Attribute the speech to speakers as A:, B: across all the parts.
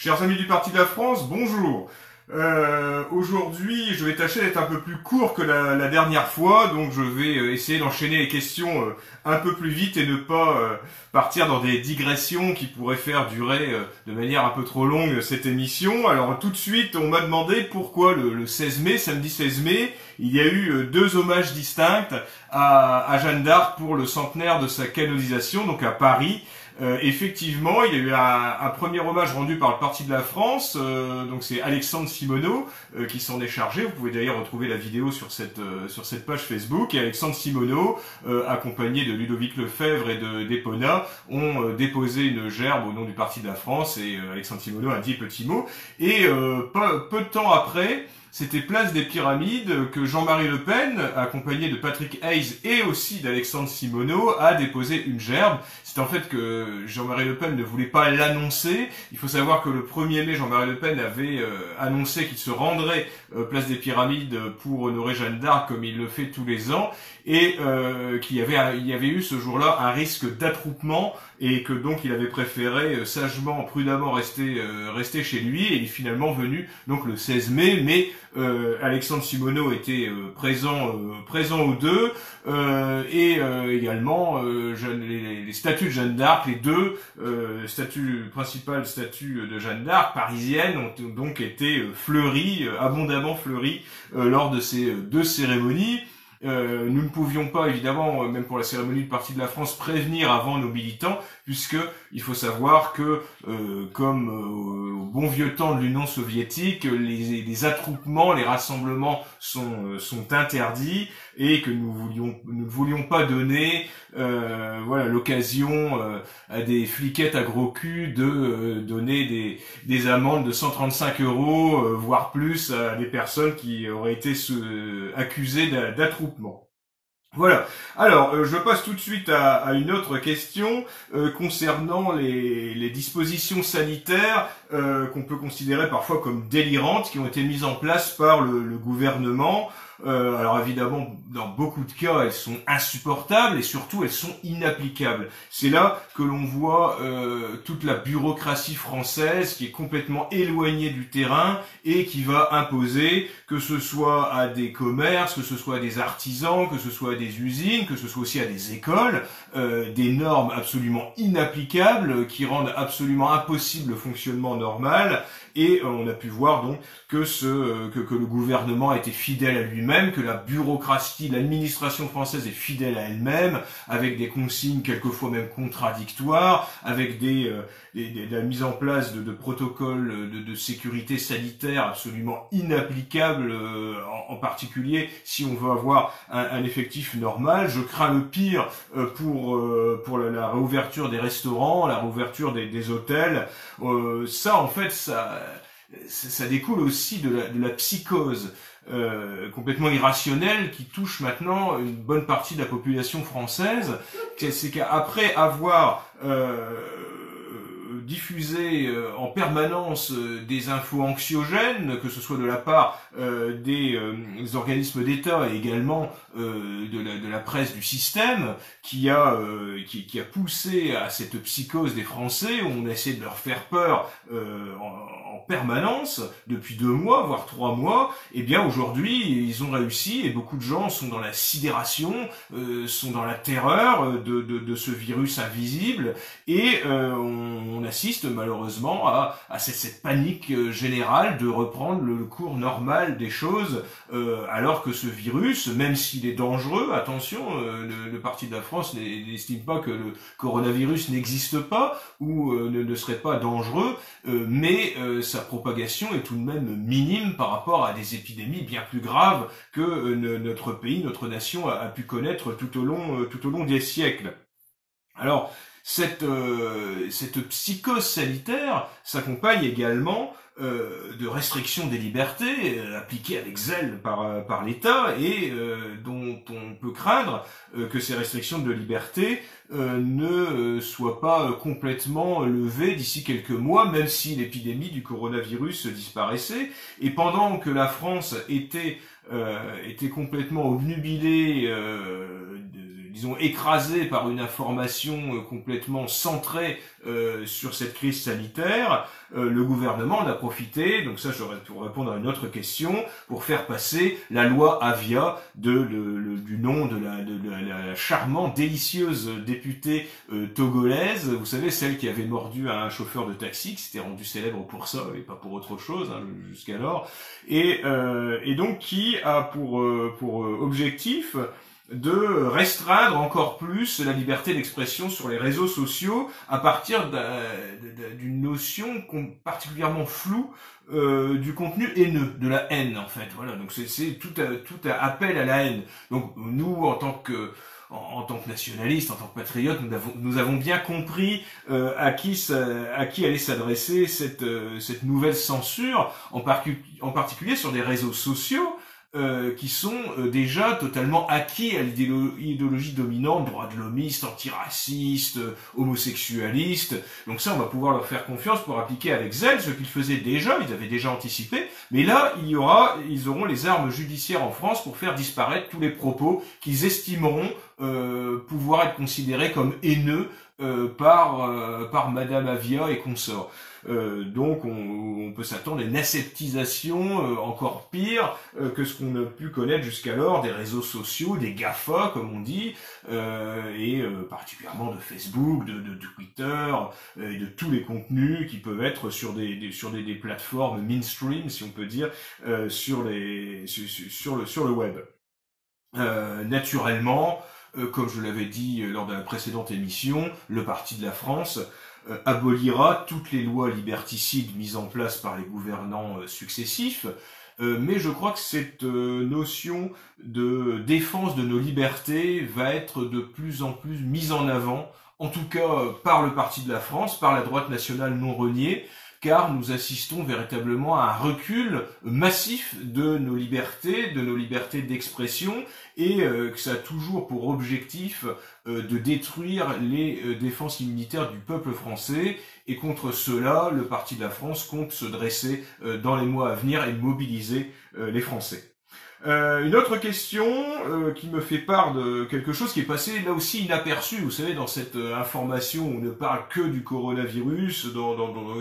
A: Chers amis du Parti de la France, bonjour. Aujourd'hui, je vais tâcher d'être un peu plus court que la dernière fois, donc je vais essayer d'enchaîner les questions un peu plus vite et ne pas partir dans des digressions qui pourraient faire durer de manière un peu trop longue cette émission. Alors tout de suite, on m'a demandé pourquoi le 16 mai, samedi 16 mai, il y a eu deux hommages distincts à Jeanne d'Arc pour le centenaire de sa canonisation, donc à Paris. Effectivement, il y a eu un premier hommage rendu par le Parti de la France, donc c'est Alexandre Simoneau qui s'en est chargé. Vous pouvez d'ailleurs retrouver la vidéo sur cette page Facebook. Et Alexandre Simoneau, accompagné de Ludovic Lefebvre et de d'Epona, ont déposé une gerbe au nom du Parti de la France, et Alexandre Simoneau a dit petit mot. Et peu de temps après, c'était place des Pyramides que Jean-Marie Le Pen, accompagné de Patrick Hayes et aussi d'Alexandre Simoneau, a déposé une gerbe. C'est en fait que Jean-Marie Le Pen ne voulait pas l'annoncer. Il faut savoir que le 1er mai, Jean-Marie Le Pen avait annoncé qu'il se rendrait place des Pyramides pour honorer Jeanne d'Arc comme il le fait tous les ans, et qu'il y avait eu ce jour-là un risque d'attroupement, et que donc il avait préféré sagement, prudemment rester chez lui, et il est finalement venu donc le 16 mai, mais Alexandre Simoneau était présent aux deux, et également les statues de Jeanne d'Arc, les deux principales statues de Jeanne d'Arc parisiennes ont donc été fleuries, abondamment fleuries lors de ces deux cérémonies. Nous ne pouvions pas, évidemment, même pour la cérémonie du Parti de la France, prévenir avant nos militants, puisque il faut savoir que, comme au bon vieux temps de l'Union soviétique, les attroupements, les rassemblements sont interdits, et que nous ne voulions pas donner l'occasion à des fliquettes à gros cul de donner des amendes de 135 €, voire plus, à des personnes qui auraient été accusées d'attroupement. Voilà. Alors, je passe tout de suite à une autre question concernant les dispositions sanitaires qu'on peut considérer parfois comme délirantes, qui ont été mises en place par le gouvernement. Alors évidemment, dans beaucoup de cas, elles sont insupportables et surtout elles sont inapplicables. C'est là que l'on voit toute la bureaucratie française qui est complètement éloignée du terrain et qui va imposer, que ce soit à des commerces, que ce soit à des artisans, que ce soit à des usines, que ce soit aussi à des écoles, des normes absolument inapplicables qui rendent absolument impossible le fonctionnement normal. Et on a pu voir donc que le gouvernement était fidèle à lui-même, que la bureaucratie, l'administration française est fidèle à elle-même, avec des consignes quelquefois même contradictoires, avec la mise en place de protocoles de sécurité sanitaire absolument inapplicables, en particulier si on veut avoir un effectif normal. Je crains le pire pour la réouverture des restaurants, la réouverture des hôtels. Ça, en fait, ça découle aussi de la psychose complètement irrationnelle qui touche maintenant une bonne partie de la population française. C'est qu'après avoir diffuser en permanence des infos anxiogènes, que ce soit de la part des organismes d'État et également de la presse du système, qui a poussé à cette psychose des Français, où on essaie de leur faire peur en permanence depuis 2 mois, voire 3 mois. Et bien aujourd'hui, ils ont réussi, et beaucoup de gens sont dans la sidération, sont dans la terreur de ce virus invisible, et on assiste malheureusement à cette panique générale de reprendre le cours normal des choses, alors que ce virus, même s'il est dangereux, attention, le Parti de la France n'estime pas que le coronavirus n'existe pas ou ne serait pas dangereux, mais sa propagation est tout de même minime par rapport à des épidémies bien plus graves que notre pays, notre nation a pu connaître tout au long des siècles. Alors, cette psychose sanitaire s'accompagne également de restrictions des libertés appliquées avec zèle par l'État, et dont on peut craindre que ces restrictions de liberté ne soient pas complètement levées d'ici quelques mois, même si l'épidémie du coronavirus disparaissait. Et pendant que la France était complètement obnubilée disons, écrasés par une information complètement centrée sur cette crise sanitaire, le gouvernement en a profité, donc ça j'aurais pour répondre à une autre question, pour faire passer la loi Avia du nom de la charmante, délicieuse députée togolaise, vous savez, celle qui avait mordu un chauffeur de taxi, qui s'était rendu célèbre pour ça et pas pour autre chose jusqu'alors, et donc qui a pour objectif de restreindre encore plus la liberté d'expression sur les réseaux sociaux à partir d'une notion particulièrement floue du contenu haineux, de la haine en fait. Voilà, donc c'est tout appel à la haine. Donc nous, en tant que nationalistes, en tant que patriotes, nous avons bien compris à qui allait s'adresser cette nouvelle censure, en particulier sur des réseaux sociaux qui sont déjà totalement acquis à l'idéologie dominante, droits de l'homiste, antiraciste, homosexualiste. Donc ça, on va pouvoir leur faire confiance pour appliquer avec zèle ce qu'ils faisaient déjà, ils avaient déjà anticipé. Mais là, ils auront les armes judiciaires en France pour faire disparaître tous les propos qu'ils estimeront pouvoir être considérés comme haineux par Madame Avia et consorts. Donc on peut s'attendre à une aseptisation encore pire que ce qu'on a pu connaître jusqu'alors des réseaux sociaux, des GAFA comme on dit, et particulièrement de Facebook, de Twitter, et de tous les contenus qui peuvent être sur des plateformes mainstream, si on peut dire, sur le web. Naturellement, comme je l'avais dit lors de la précédente émission, le Parti de la France abolira toutes les lois liberticides mises en place par les gouvernants successifs, mais je crois que cette notion de défense de nos libertés va être de plus en plus mise en avant, en tout cas par le Parti de la France, par la droite nationale non reniée, car nous assistons véritablement à un recul massif de nos libertés d'expression, et que ça a toujours pour objectif de détruire les défenses immunitaires du peuple français, et contre cela, le Parti de la France compte se dresser dans les mois à venir et mobiliser les Français. Une autre question qui me fait part de quelque chose qui est passé là aussi inaperçu, vous savez, dans cette information où on ne parle que du coronavirus,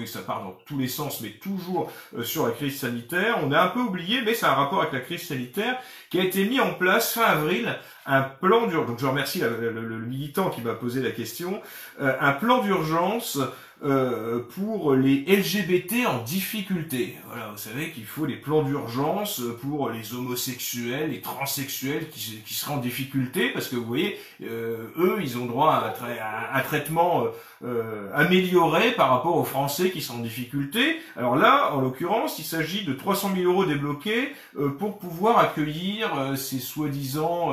A: ça part dans tous les sens, mais toujours sur la crise sanitaire. On a un peu oublié, mais ça a un rapport avec la crise sanitaire, qui a été mis en place fin avril, un plan d'urgence. Donc je remercie le militant qui m'a posé la question, un plan d'urgence pour les LGBT en difficulté. Voilà, vous savez qu'il faut des plans d'urgence pour les homosexuels, les transsexuels qui seraient en difficulté, parce que vous voyez, eux, ils ont droit à un traitement amélioré par rapport aux Français qui sont en difficulté. Alors là, en l'occurrence, il s'agit de 300 000 € débloqués pour pouvoir accueillir ces soi-disant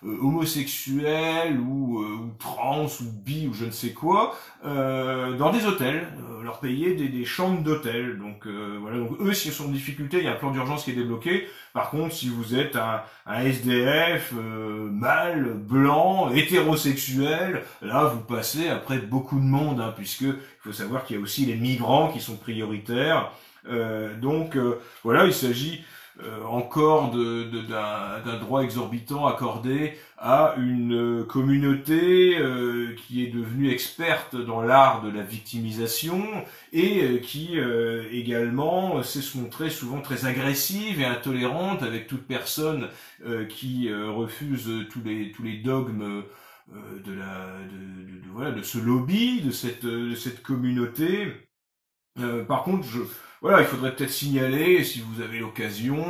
A: homosexuels ou trans ou bi ou je ne sais quoi dans des hôtels, leur payer des chambres d'hôtel. Donc voilà, donc eux s'ils sont en difficulté, il y a un plan d'urgence qui est débloqué. Par contre, si vous êtes un SDF mâle, blanc, hétérosexuel, là vous passez après beaucoup de monde, puisque il faut savoir qu'il y a aussi les migrants qui sont prioritaires. Donc voilà, il s'agit encore d'un droit exorbitant accordé à une communauté qui est devenue experte dans l'art de la victimisation et qui également sait se montrer souvent très agressive et intolérante avec toute personne qui refuse tous les dogmes de ce lobby, de cette communauté. Par contre, il faudrait peut-être signaler, si vous avez l'occasion,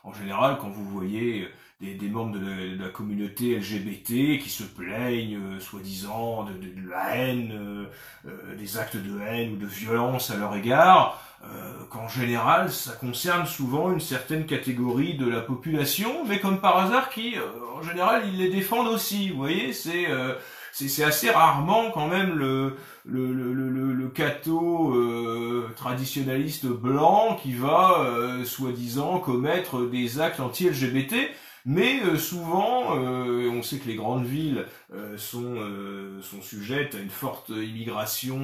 A: en général, quand vous voyez des membres de la communauté LGBT qui se plaignent, soi-disant, de la haine, des actes de haine ou de violence à leur égard, qu'en général, ça concerne souvent une certaine catégorie de la population, mais comme par hasard, qui, en général, ils les défendent aussi. Vous voyez, c'est assez rarement quand même le catho traditionnaliste blanc qui va soi-disant commettre des actes anti-LGBT, mais souvent on sait que les grandes villes sont sujettes à une forte immigration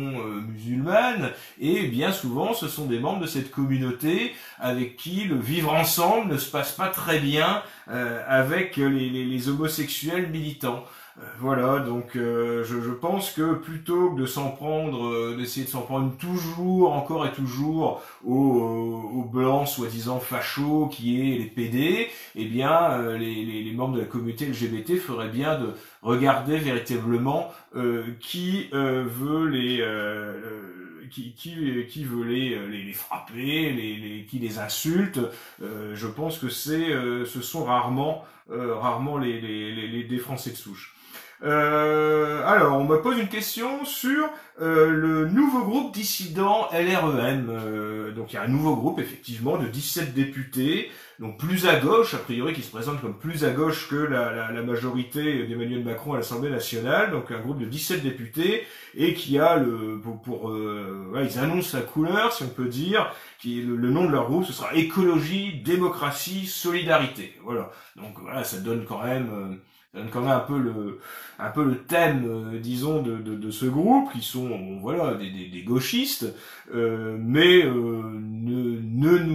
A: musulmane, et bien souvent ce sont des membres de cette communauté avec qui le vivre ensemble ne se passe pas très bien avec les homosexuels militants. Voilà, donc je pense que plutôt que de s'en prendre, d'essayer de s'en prendre toujours, encore et toujours aux blancs soi-disant fachos qui est les PD, eh bien les membres de la communauté LGBT feraient bien de regarder véritablement qui veut qui veut les frapper, qui les insulte. Je pense que ce sont rarement les Français de souche. Alors, on me pose une question sur le nouveau groupe dissident LREM. Donc, il y a un nouveau groupe, effectivement, de 17 députés, donc plus à gauche, a priori, qui se présente comme plus à gauche que la majorité d'Emmanuel Macron à l'Assemblée nationale. Donc, un groupe de 17 députés, et qui a ils annoncent la couleur, si on peut dire, le nom de leur groupe, ce sera Écologie, Démocratie, Solidarité. Voilà. Donc, voilà, ça donne quand même un peu le thème, disons, de ce groupe, qui sont, voilà, des gauchistes, mais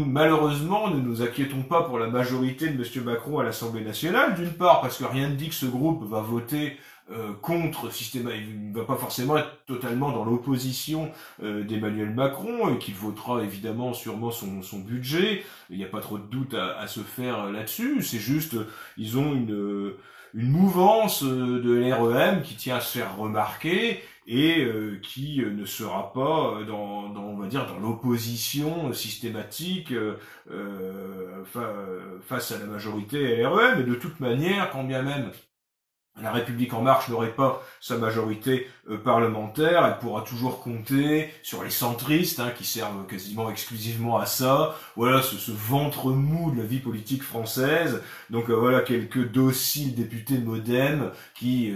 A: malheureusement, ne nous inquiétons pas pour la majorité de Monsieur Macron à l'Assemblée nationale, d'une part, parce que rien ne dit que ce groupe va voter contre il ne va pas forcément être totalement dans l'opposition d'Emmanuel Macron, et qu'il votera évidemment sûrement son budget. Il n'y a pas trop de doute à se faire là-dessus. C'est juste, ils ont une mouvance de l'REM qui tient à se faire remarquer et qui ne sera pas on va dire dans l'opposition systématique face à la majorité LREM. Et de toute manière, quand bien même la République en marche n'aurait pas sa majorité parlementaire, elle pourra toujours compter sur les centristes, qui servent quasiment exclusivement à ça. Voilà, ce ventre mou de la vie politique française. Donc voilà, quelques dociles députés MoDem qui,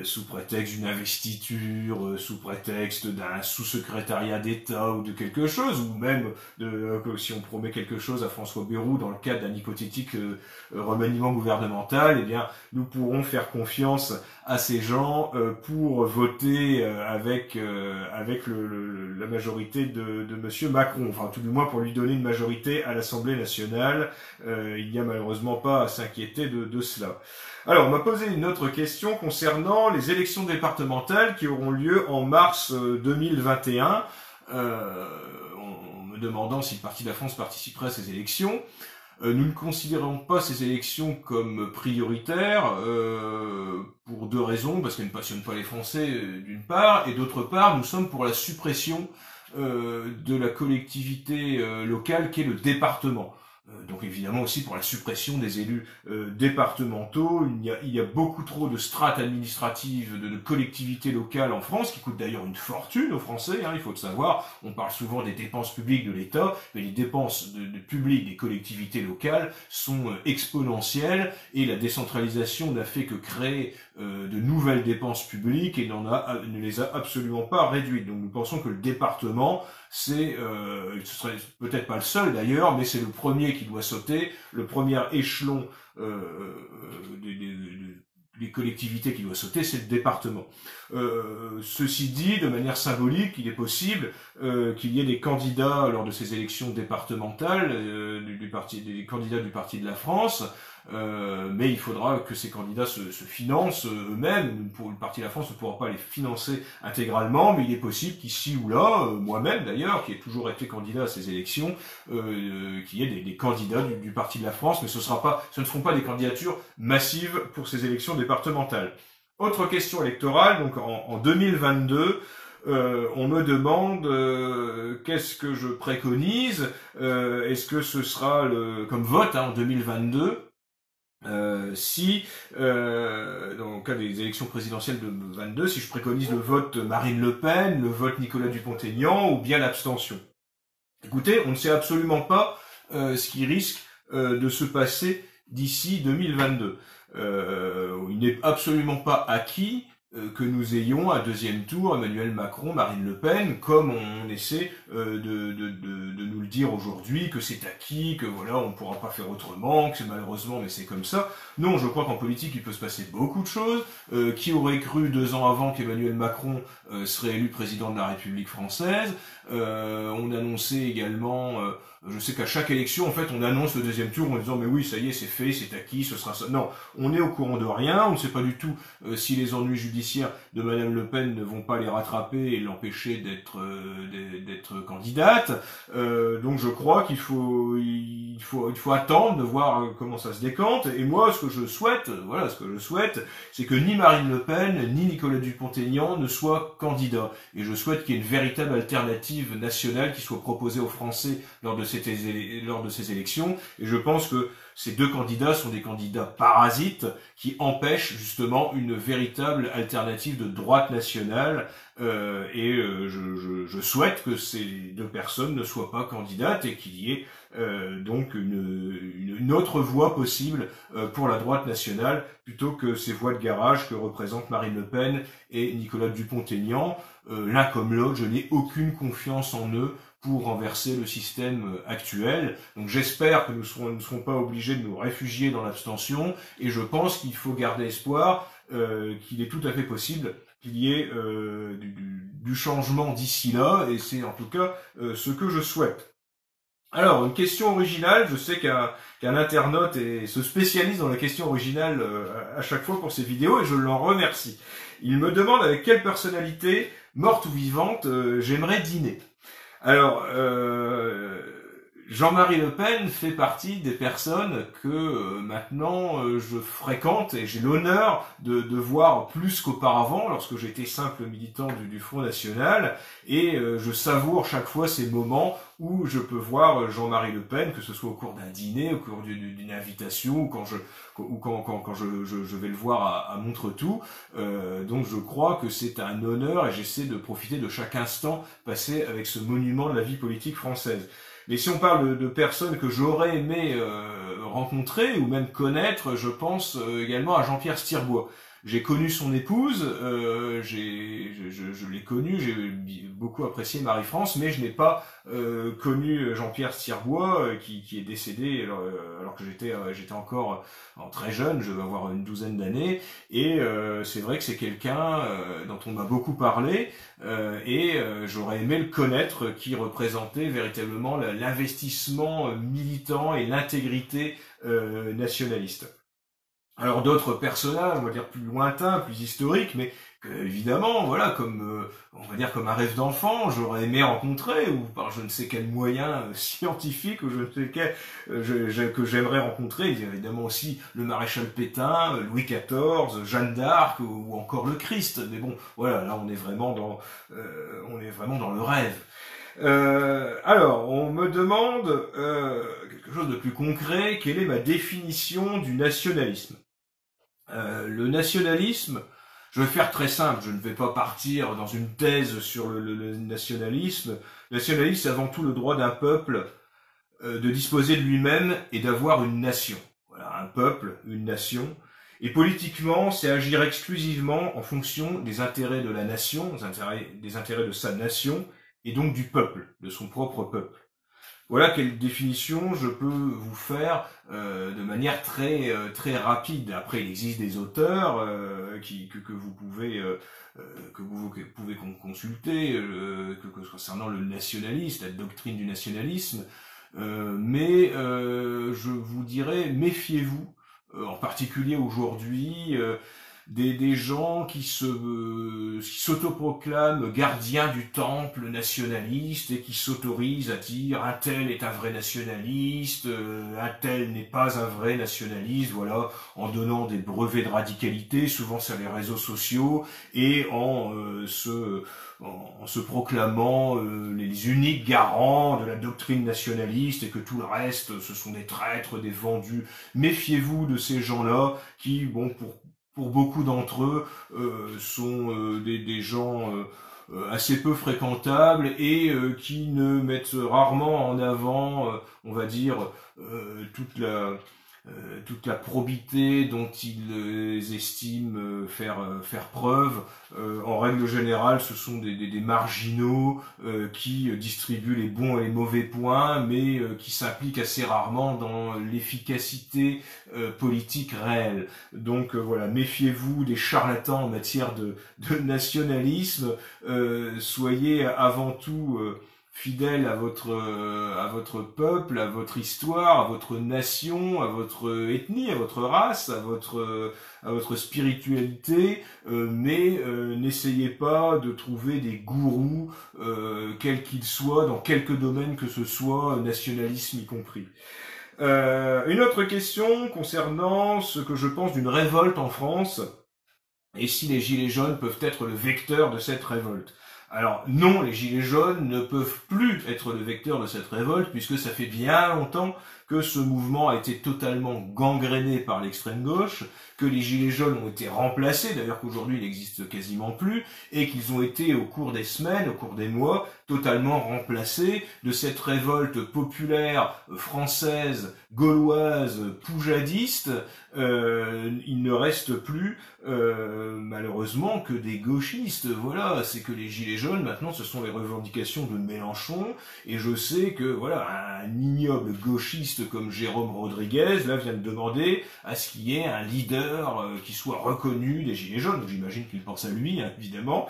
A: sous prétexte d'une investiture, sous prétexte d'un sous-secrétariat d'État ou de quelque chose, ou même si on promet quelque chose à François Bayrou dans le cadre d'un hypothétique remaniement gouvernemental, eh bien nous pourrons faire confiance à ces gens pour voter avec la majorité de Monsieur Macron, enfin tout du moins pour lui donner une majorité à l'Assemblée nationale. Il n'y a malheureusement pas à s'inquiéter de cela. Alors, on m'a posé une autre question concernant les élections départementales qui auront lieu en mars 2021, en me demandant si le Parti de la France participerait à ces élections. Nous ne considérons pas ces élections comme prioritaires, pour deux raisons, parce qu'elles ne passionnent pas les Français d'une part, et d'autre part, nous sommes pour la suppression de la collectivité locale qu'est le département. Donc évidemment aussi pour la suppression des élus départementaux. Il y a beaucoup trop de strates administratives, de collectivités locales en France, qui coûtent d'ailleurs une fortune aux Français, il faut le savoir. On parle souvent des dépenses publiques de l'État, mais les dépenses publiques des collectivités locales sont exponentielles, et la décentralisation n'a fait que créer de nouvelles dépenses publiques et ne les a absolument pas réduites. Donc nous pensons que le département, ce serait peut-être pas le seul d'ailleurs, mais c'est le premier qui doit sauter, le premier échelon des collectivités qui doit sauter, c'est le département. Ceci dit, de manière symbolique, il est possible qu'il y ait des candidats lors de ces élections départementales, des candidats du Parti de la France, mais il faudra que ces candidats se financent eux-mêmes. Pour le Parti de la France ne pourra pas les financer intégralement, mais il est possible qu'ici ou là, moi-même d'ailleurs, qui ai toujours été candidat à ces élections, qu'il y ait des candidats du Parti de la France, mais ce ne seront pas des candidatures massives pour ces élections départementales. Autre question électorale, donc en 2022, on me demande qu'est-ce que je préconise, est-ce que ce sera comme vote en 2022, dans le cas des élections présidentielles de 22, si je préconise le vote Marine Le Pen, le vote Nicolas Dupont-Aignan ou bien l'abstention. Écoutez, on ne sait absolument pas ce qui risque de se passer d'ici 2022. Il n'est absolument pas acquis que nous ayons un deuxième tour, Emmanuel Macron, Marine Le Pen, comme on essaie de nous le dire aujourd'hui, que c'est acquis, que voilà, on ne pourra pas faire autrement, que c'est malheureusement, mais c'est comme ça. Non, je crois qu'en politique, il peut se passer beaucoup de choses. Qui aurait cru 2 ans avant qu'Emmanuel Macron serait élu président de la République française? On annonçait également... je sais qu'à chaque élection, en fait, on annonce le deuxième tour en disant mais oui, ça y est, c'est fait, c'est acquis, ce sera ça. Non, on est au courant de rien, on ne sait pas du tout si les ennuis judiciaires de Madame Le Pen ne vont pas les rattraper et l'empêcher d'être candidate. Donc je crois qu'il faut attendre de voir comment ça se décante. Et moi, ce que je souhaite, c'est que ni Marine Le Pen ni Nicolas Dupont-Aignan ne soient candidats. Et je souhaite qu'il y ait une véritable alternative nationale qui soit proposée aux Français lors de ces élections, et je pense que ces 2 candidats sont des candidats parasites qui empêchent justement une véritable alternative de droite nationale, je souhaite que ces 2 personnes ne soient pas candidates et qu'il y ait donc une autre voie possible pour la droite nationale plutôt que ces voies de garage que représentent Marine Le Pen et Nicolas Dupont-Aignan. L'un comme l'autre, je n'ai aucune confiance en eux pour renverser le système actuel. Donc j'espère que nous ne serons pas obligés de nous réfugier dans l'abstention, et je pense qu'il faut garder espoir, qu'il est tout à fait possible qu'il y ait du changement d'ici là, et c'est en tout cas ce que je souhaite. Alors, une question originale, je sais qu'un internaute se spécialise dans la question originale à chaque fois pour ses vidéos, et je l'en remercie. Il me demande avec quelle personnalité, morte ou vivante, j'aimerais dîner. Alors, Jean-Marie Le Pen fait partie des personnes que maintenant je fréquente et j'ai l'honneur de voir plus qu'auparavant lorsque j'étais simple militant du Front National, et je savoure chaque fois ces moments où je peux voir Jean-Marie Le Pen, que ce soit au cours d'un dîner, au cours d'une invitation, ou quand je vais le voir à Montretout. Donc je crois que c'est un honneur et j'essaie de profiter de chaque instant passé avec ce monument de la vie politique française. Mais si on parle de personnes que j'aurais aimé rencontrer ou même connaître, je pense également à Jean-Pierre Stirbois. J'ai connu son épouse, je l'ai connue, j'ai beaucoup apprécié Marie-France, mais je n'ai pas connu Jean-Pierre Stirbois, qui est décédé alors que j'étais encore très jeune, je vais avoir une douzaine d'années, et c'est vrai que c'est quelqu'un dont on m'a beaucoup parlé, et j'aurais aimé le connaître, qui représentait véritablement l'investissement militant et l'intégrité nationaliste. Alors d'autres personnages, on va dire plus lointains, plus historiques, mais évidemment, voilà, comme on va dire comme un rêve d'enfant, j'aurais aimé rencontrer, ou par je ne sais quel moyen scientifique, ou je ne sais quel que j'aimerais rencontrer, évidemment aussi le maréchal Pétain, Louis XIV, Jeanne d'Arc, ou encore le Christ. Mais bon, voilà, là on est vraiment dans le rêve. Alors, on me demande quelque chose de plus concret, quelle est ma définition du nationalisme? Le nationalisme, je vais faire très simple, je ne vais pas partir dans une thèse sur le nationalisme. Le nationalisme, c'est avant tout le droit d'un peuple de disposer de lui-même et d'avoir une nation. Voilà, un peuple, une nation. Et politiquement, c'est agir exclusivement en fonction des intérêts de la nation, des intérêts de sa nation, et donc du peuple, de son propre peuple. Voilà quelle définition je peux vous faire de manière très rapide. Après, il existe des auteurs que vous pouvez consulter concernant le nationalisme, la doctrine du nationalisme, mais je vous dirais, méfiez-vous, en particulier aujourd'hui, des gens qui s'autoproclament gardiens du temple nationaliste et qui s'autorisent à dire un tel est un vrai nationaliste, un tel n'est pas un vrai nationaliste, voilà, en donnant des brevets de radicalité, souvent sur les réseaux sociaux, et en se proclamant les uniques garants de la doctrine nationaliste, et que tout le reste ce sont des traîtres, des vendus. Méfiez-vous de ces gens-là qui, bon, pour beaucoup d'entre eux, sont des gens assez peu fréquentables et qui ne mettent rarement en avant, on va dire, toute toute la probité dont ils estiment faire preuve. En règle générale, ce sont des marginaux qui distribuent les bons et les mauvais points, mais qui s'impliquent assez rarement dans l'efficacité politique réelle. Donc voilà, méfiez-vous des charlatans en matière de nationalisme. Soyez avant tout fidèle à votre peuple, à votre histoire, à votre nation, à votre ethnie, à votre race, à votre spiritualité, mais n'essayez pas de trouver des gourous, quels qu'ils soient, dans quelque domaine que ce soit, nationalisme y compris. Une autre question concernant ce que je pense d'une révolte en France, et si les Gilets jaunes peuvent être le vecteur de cette révolte. Alors non, les Gilets jaunes ne peuvent plus être le vecteur de cette révolte, puisque ça fait bien longtemps que ce mouvement a été totalement gangréné par l'extrême gauche, que les Gilets jaunes ont été remplacés, d'ailleurs qu'aujourd'hui il n'existe quasiment plus, et qu'ils ont été au cours des semaines, au cours des mois, totalement remplacés de cette révolte populaire française, gauloise, poujadiste. Il ne reste plus malheureusement que des gauchistes. Voilà, c'est que les Gilets jaunes maintenant ce sont les revendications de Mélenchon, et je sais que voilà, un ignoble gauchiste comme Jérôme Rodriguez là vient de demander à ce qu'il y ait un leader qui soit reconnu des Gilets jaunes. J'imagine qu'il pense à lui, hein, évidemment.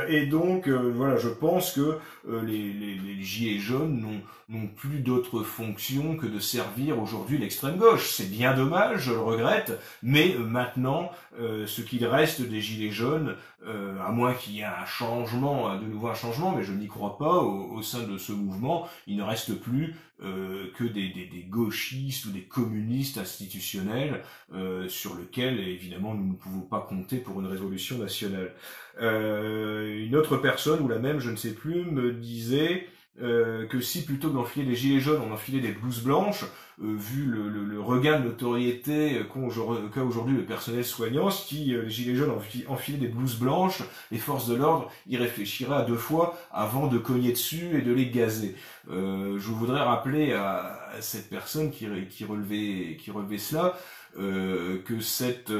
A: Et donc voilà, je pense que les Gilets jaunes n'ont plus d'autre fonction que de servir aujourd'hui l'extrême gauche. C'est bien dommage, je le regrette, mais maintenant, ce qu'il reste des Gilets jaunes, à moins qu'il y ait un changement, de nouveau un changement, mais je n'y crois pas, au sein de ce mouvement, il ne reste plus que des gauchistes ou des communistes institutionnels sur lesquels, évidemment, nous ne pouvons pas compter pour une révolution nationale. Une autre personne, ou la même, je ne sais plus, me disait que si plutôt que d'enfiler des gilets jaunes, on enfilait des blouses blanches, vu le regain de notoriété qu'a aujourd'hui le personnel soignant, si les gilets jaunes enfilaient des blouses blanches, les forces de l'ordre y réfléchiraient à deux fois avant de cogner dessus et de les gazer. Je voudrais rappeler à cette personne qui relevait cela, que cette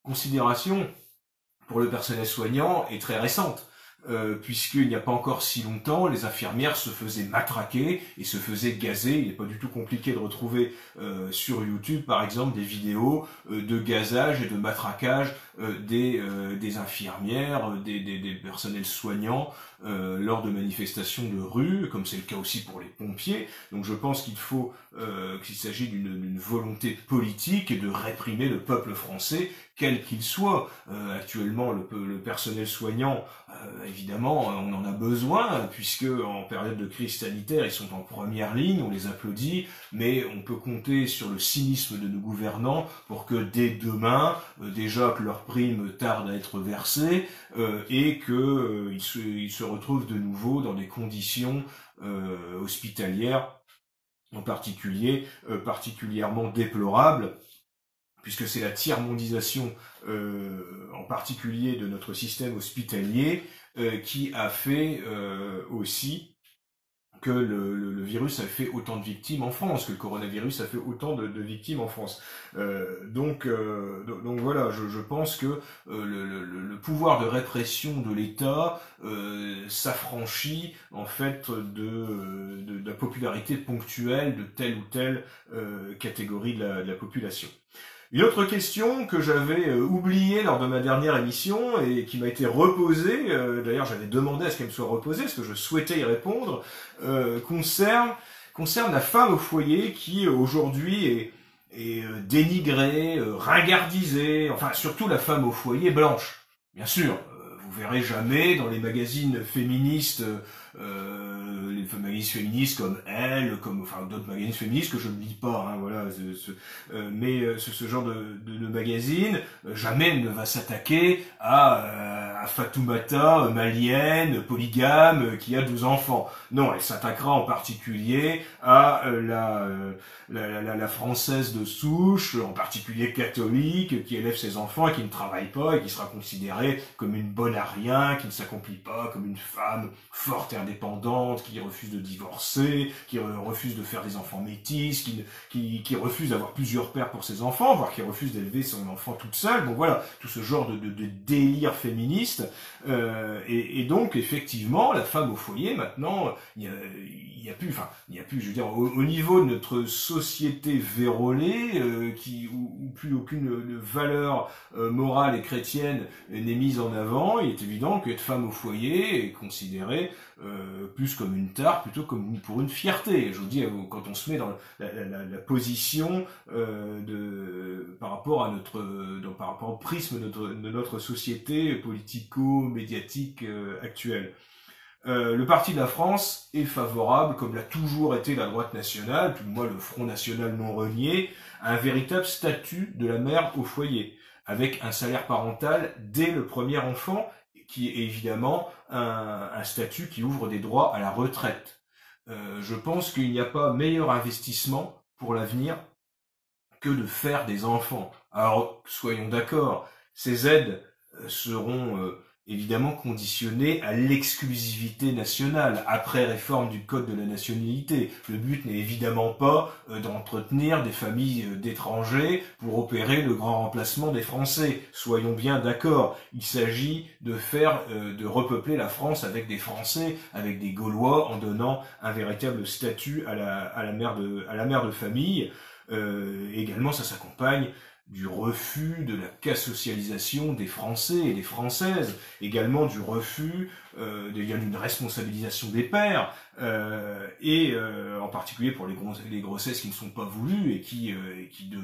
A: considération pour le personnel soignant est très récente. Puisqu'il n'y a pas encore si longtemps, les infirmières se faisaient matraquer et se faisaient gazer. Il n'est pas du tout compliqué de retrouver sur YouTube, par exemple, des vidéos de gazage et de matraquage des infirmières, des personnels soignants lors de manifestations de rue, comme c'est le cas aussi pour les pompiers. Donc je pense qu'il s'agit d'une volonté politique et de réprimer le peuple français, quel qu'il soit. Actuellement, le personnel soignant, évidemment, on en a besoin, puisque en période de crise sanitaire, ils sont en première ligne, on les applaudit, mais on peut compter sur le cynisme de nos gouvernants pour que dès demain, déjà que leurs primes tardent à être versées, et que ils se retrouvent de nouveau dans des conditions hospitalières, en particulier particulièrement déplorables, puisque c'est la tiers-mondisation, en particulier de notre système hospitalier, qui a fait aussi que le virus a fait autant de victimes en France, que le coronavirus a fait autant de victimes en France. Donc voilà, je pense que le pouvoir de répression de l'État s'affranchit en fait de la popularité ponctuelle de telle ou telle catégorie de la population. Une autre question que j'avais oubliée lors de ma dernière émission et qui m'a été reposée, d'ailleurs j'avais demandé à ce qu'elle me soit reposée, parce que je souhaitais y répondre, concerne la femme au foyer qui aujourd'hui est dénigrée, ringardisée, enfin surtout la femme au foyer blanche. Bien sûr, vous verrez jamais dans les magazines féministes, les magazines féministes comme Elle, enfin d'autres magazines féministes que je ne lis pas, hein, voilà, mais ce genre de magazine, jamais elle ne va s'attaquer à Fatoumata, malienne, polygame, qui a 12 enfants. Non, elle s'attaquera en particulier à la française de souche, en particulier catholique, qui élève ses enfants et qui ne travaille pas et qui sera considérée comme une bonne à rien, qui ne s'accomplit pas, comme une femme forte et indépendante, qui refuse refuse de divorcer, qui refuse de faire des enfants métis, qui refuse d'avoir plusieurs pères pour ses enfants, voire qui refuse d'élever son enfant toute seule. Bon voilà, tout ce genre de délire féministe. Et donc effectivement, la femme au foyer maintenant, il y a plus, je veux dire, au niveau de notre société vérolée, où plus aucune valeur morale et chrétienne n'est mise en avant, il est évident qu'être femme au foyer est considéré plus comme une tare plutôt comme pour une fierté. Je vous dis, quand on se met dans la position par rapport au prisme de notre société politico-médiatique actuelle. Le Parti de la France est favorable, comme l'a toujours été la droite nationale, tout du moins le Front National non renié, à un véritable statut de la mère au foyer, avec un salaire parental dès le premier enfant, qui est évidemment un statut qui ouvre des droits à la retraite. Je pense qu'il n'y a pas meilleur investissement pour l'avenir que de faire des enfants. Alors, soyons d'accord, ces aides seront évidemment conditionnées à l'exclusivité nationale, après réforme du Code de la nationalité. Le but n'est évidemment pas d'entretenir des familles d'étrangers pour opérer le grand remplacement des Français. Soyons bien d'accord, il s'agit de repeupler la France avec des Français, avec des Gaulois, en donnant un véritable statut à la mère de famille. Également, ça s'accompagne du refus de la cassocialisation des Français et des Françaises, également du refus d'une responsabilisation des pères, en particulier pour les grossesses qui ne sont pas voulues et qui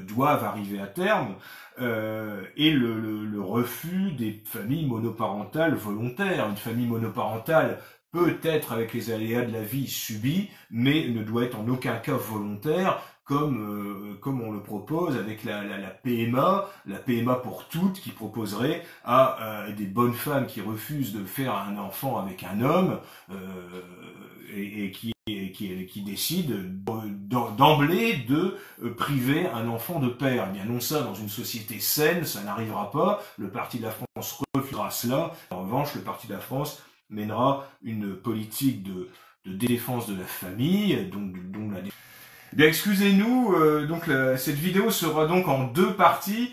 A: doivent arriver à terme, et le refus des familles monoparentales volontaires. Une famille monoparentale peut être, avec les aléas de la vie, subie, mais ne doit être en aucun cas volontaire, comme on le propose avec la PMA pour toutes, qui proposerait à des bonnes femmes qui refusent de faire un enfant avec un homme et qui décident d'emblée de priver un enfant de père. Eh bien non, ça, dans une société saine, ça n'arrivera pas. Le Parti de la France refusera cela. En revanche, le Parti de la France mènera une politique de défense de la famille, dont la Bien, excusez-nous, cette vidéo sera donc en deux parties,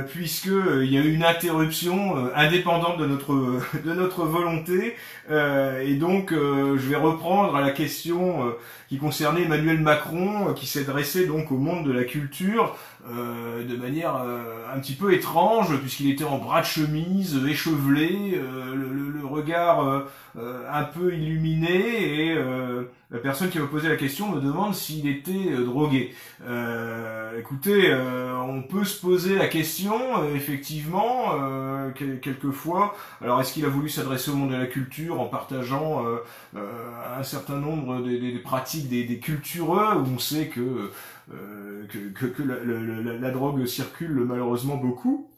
A: puisque il y a eu une interruption indépendante de notre volonté, et donc je vais reprendre à la question qui concernait Emmanuel Macron, qui s'est dressé donc au monde de la culture de manière un petit peu étrange, puisqu'il était en bras de chemise, échevelé, le regard un peu illuminé, et la personne qui m'a posé la question me demande s'il était drogué. Écoutez, on peut se poser la question, effectivement, quelquefois. Alors, est-ce qu'il a voulu s'adresser au monde de la culture en partageant un certain nombre des pratiques des cultureux, où on sait que la drogue circule malheureusement beaucoup?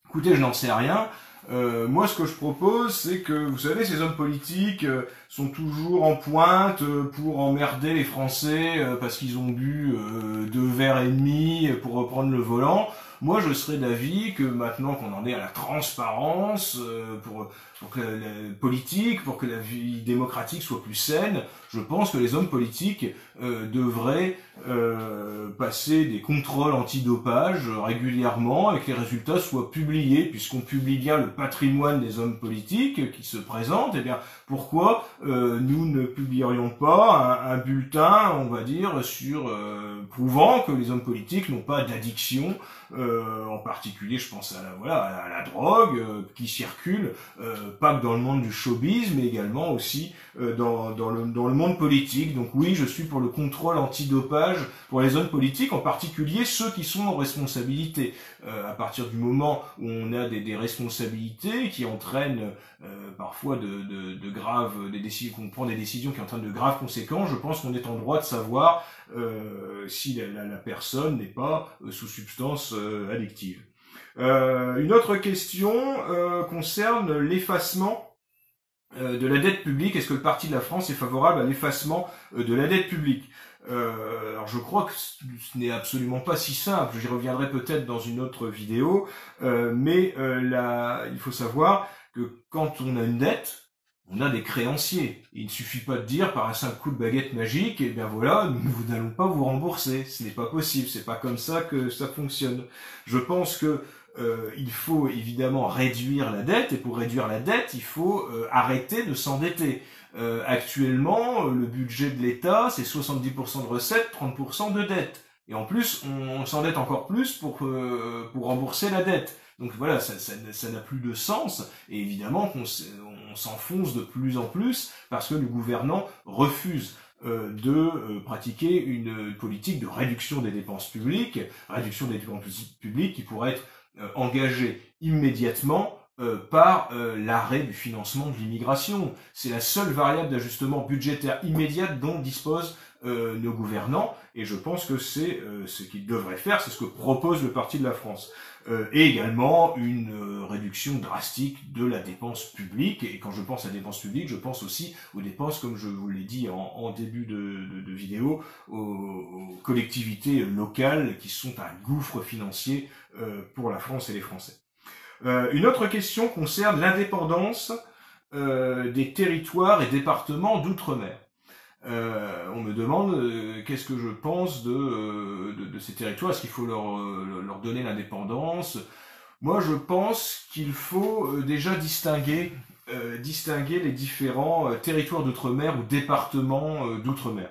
A: Écoutez, je n'en sais rien. Moi, ce que je propose, c'est que, vous savez, ces hommes politiques sont toujours en pointe pour emmerder les Français parce qu'ils ont bu 2 verres et demi pour reprendre le volant. Moi, je serais d'avis que maintenant qu'on en est à la transparence pour que la politique, pour que la vie démocratique soit plus saine, je pense que les hommes politiques devraient passer des contrôles antidopage régulièrement et que les résultats soient publiés, puisqu'on publie bien le patrimoine des hommes politiques qui se présentent. Eh bien, pourquoi nous ne publierions pas un bulletin, on va dire, prouvant que les hommes politiques n'ont pas d'addiction, en particulier, je pense à la drogue qui circule, pas que dans le monde du showbiz, mais également aussi dans le monde politique. Donc oui, je suis pour le contrôle antidopage pour les hommes politiques, en particulier ceux qui sont en responsabilité. À partir du moment où on a des responsabilités qui entraînent parfois qu'on prend des décisions qui entraînent de graves conséquences, je pense qu'on est en droit de savoir si la personne n'est pas sous substance addictive. Une autre question concerne l'effacement de la dette publique. Est-ce que le Parti de la France est favorable à l'effacement de la dette publique? Alors je crois que ce n'est absolument pas si simple, j'y reviendrai peut-être dans une autre vidéo, mais il faut savoir que quand on a une dette, on a des créanciers. Il ne suffit pas de dire par un simple coup de baguette magique, eh bien voilà, nous n'allons pas vous rembourser. Ce n'est pas possible, c'est pas comme ça que ça fonctionne. Je pense que il faut évidemment réduire la dette, et pour réduire la dette, il faut arrêter de s'endetter. Actuellement, le budget de l'État, c'est 70% de recettes, 30% de dettes. Et en plus, on s'endette encore plus pour rembourser la dette. Donc voilà, ça n'a plus de sens, et évidemment qu'on s'enfonce de plus en plus parce que le gouvernant refuse de pratiquer une politique de réduction des dépenses publiques qui pourrait être engagée immédiatement par l'arrêt du financement de l'immigration. C'est la seule variable d'ajustement budgétaire immédiate dont disposent nos gouvernants, et je pense que c'est ce qu'ils devraient faire, c'est ce que propose le Parti de la France. Et également une réduction drastique de la dépense publique, et quand je pense à la dépense publique, je pense aussi aux dépenses, comme je vous l'ai dit en début de vidéo, aux collectivités locales qui sont un gouffre financier pour la France et les Français. Une autre question concerne l'indépendance des territoires et départements d'outre-mer. On me demande qu'est-ce que je pense de ces territoires, est-ce qu'il faut leur donner l'indépendance? Moi je pense qu'il faut déjà distinguer les différents territoires d'outre-mer ou départements d'outre-mer.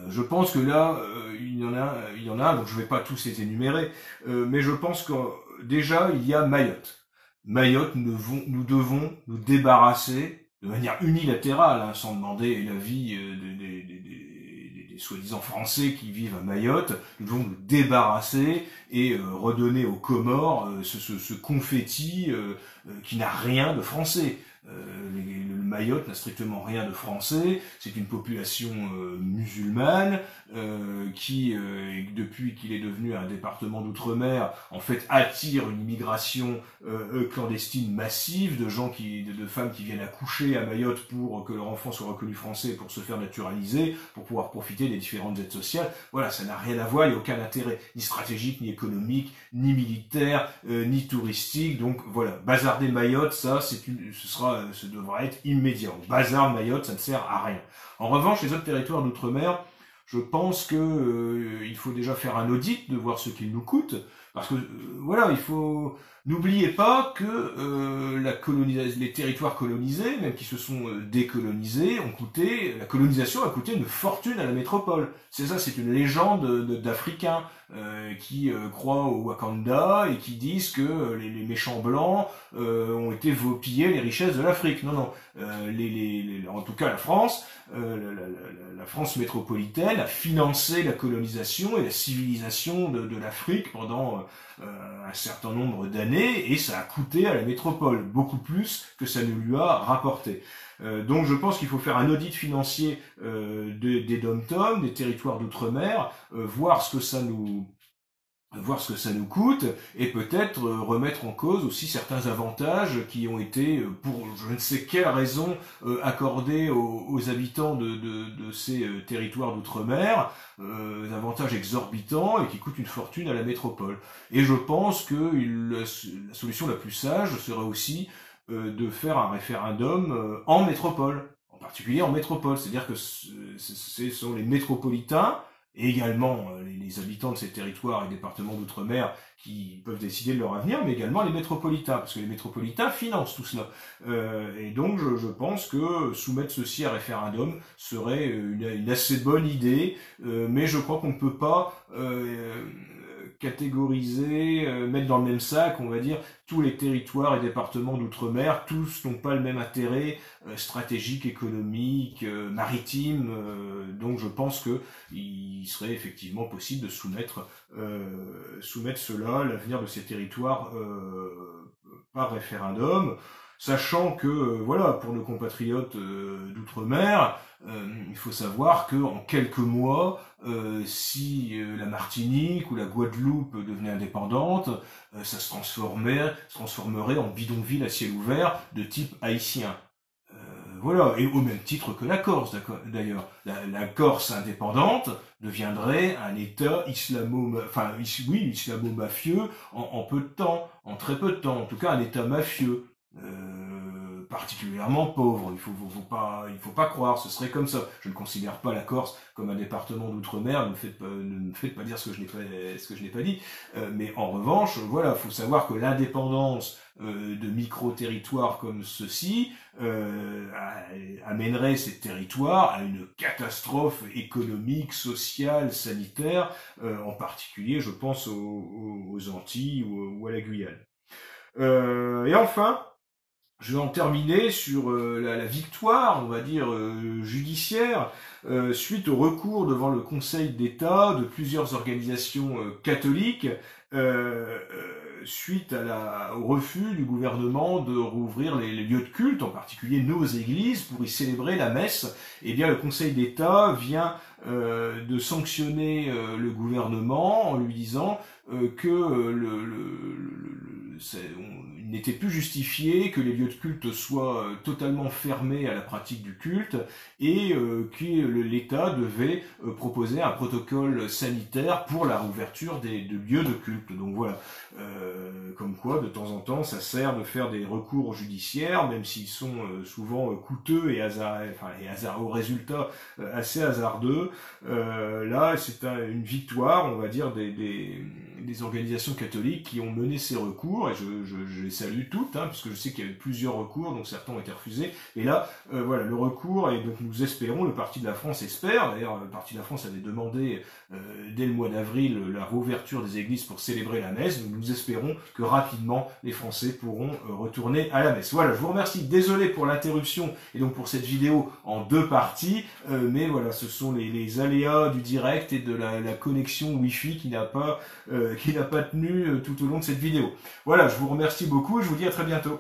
A: Je pense que là, il y en a, donc je vais pas tous les énumérer, mais je pense que déjà il y a Mayotte. Mayotte, nous devons nous débarrasser de manière unilatérale, hein, sans demander l'avis des soi-disant Français qui vivent à Mayotte. Nous devons nous débarrasser et redonner aux Comores ce confetti qui n'a rien de français. Le Mayotte n'a strictement rien de français, c'est une population musulmane qui, depuis qu'il est devenu un département d'outre-mer, en fait attire une immigration clandestine massive de femmes qui viennent accoucher à Mayotte pour que leur enfant soit reconnu français, pour se faire naturaliser, pour pouvoir profiter des différentes aides sociales. Voilà, ça n'a rien à voir, il n'y a aucun intérêt ni stratégique, ni économique, ni militaire, ni touristique. Donc voilà, bazarder Mayotte, ça devra être immédiat. Bazar Mayotte, ça ne sert à rien. En revanche, les autres territoires d'outre-mer, je pense que il faut déjà faire un audit de voir ce qu'ils nous coûtent, parce que voilà, n'oubliez pas que les territoires colonisés, même qui se sont décolonisés, la colonisation a coûté une fortune à la métropole. C'est ça, c'est une légende d'Africains qui croient au Wakanda et qui disent que les méchants blancs ont été piller les richesses de l'Afrique. Non, en tout cas la France, la France métropolitaine a financé la colonisation et la civilisation de l'Afrique pendant un certain nombre d'années, et ça a coûté à la métropole beaucoup plus que ça ne lui a rapporté. Donc je pense qu'il faut faire un audit financier des dom-tom, des territoires d'outre-mer, voir ce que ça nous coûte, et peut-être remettre en cause aussi certains avantages qui ont été, pour je ne sais quelle raison, accordés aux habitants de ces territoires d'outre-mer, avantages exorbitants et qui coûtent une fortune à la métropole. Et je pense que la solution la plus sage serait aussi de faire un référendum en métropole, en particulier en métropole, c'est-à-dire que ce sont les métropolitains et également les habitants de ces territoires et départements d'outre-mer qui peuvent décider de leur avenir, mais également les métropolitains, parce que les métropolitains financent tout cela. Et donc je pense que soumettre ceci à référendum serait une assez bonne idée, mais je crois qu'on ne peut pas catégoriser, mettre dans le même sac, on va dire, tous les territoires et départements d'outre-mer. Tous n'ont pas le même intérêt stratégique, économique, maritime, donc je pense que il serait effectivement possible de soumettre cela, l'avenir de ces territoires, par référendum, sachant que voilà, pour nos compatriotes d'outre-mer, il faut savoir que en quelques mois, si la Martinique ou la Guadeloupe devenait indépendante, ça se transformerait en bidonville à ciel ouvert de type haïtien. Voilà, et au même titre que la Corse, d'ailleurs. La Corse indépendante deviendrait un État islamo-mafieux en peu de temps, en très peu de temps, en tout cas un État mafieux. particulièrement pauvre. Il faut pas croire, ce serait comme ça. Je ne considère pas la Corse comme un département d'outre-mer. Ne me faites pas dire ce que je n'ai pas dit. Mais en revanche, voilà, faut savoir que l'indépendance de micro-territoires comme ceux-ci amènerait ces territoires à une catastrophe économique, sociale, sanitaire, en particulier, je pense aux Antilles ou à la Guyane. Et enfin, je vais en terminer sur la victoire, on va dire, judiciaire, suite au recours devant le Conseil d'État de plusieurs organisations catholiques, suite au refus du gouvernement de rouvrir les lieux de culte, en particulier nos églises, pour y célébrer la messe. Eh bien, le Conseil d'État vient de sanctionner le gouvernement en lui disant que il n'était plus justifié que les lieux de culte soient totalement fermés à la pratique du culte et que l'État devait proposer un protocole sanitaire pour la réouverture des lieux de culte. Donc voilà, comme quoi de temps en temps ça sert de faire des recours judiciaires, même s'ils sont souvent coûteux et aux résultats assez hasardeux. Là, c'est une victoire, on va dire, des organisations catholiques qui ont mené ces recours, et je les salue toutes, puisque je sais qu'il y a eu plusieurs recours, donc certains ont été refusés. Et là, voilà, le recours, et donc nous espérons, le Parti de la France espère, d'ailleurs le Parti de la France avait demandé dès le mois d'avril la réouverture des églises pour célébrer la messe, donc nous espérons que rapidement les Français pourront retourner à la messe. Voilà, je vous remercie, désolé pour l'interruption et donc pour cette vidéo en deux parties, mais voilà, ce sont les aléas du direct et de la connexion Wi-Fi qui n'a pas tenu tout au long de cette vidéo. Voilà, je vous remercie beaucoup et je vous dis à très bientôt.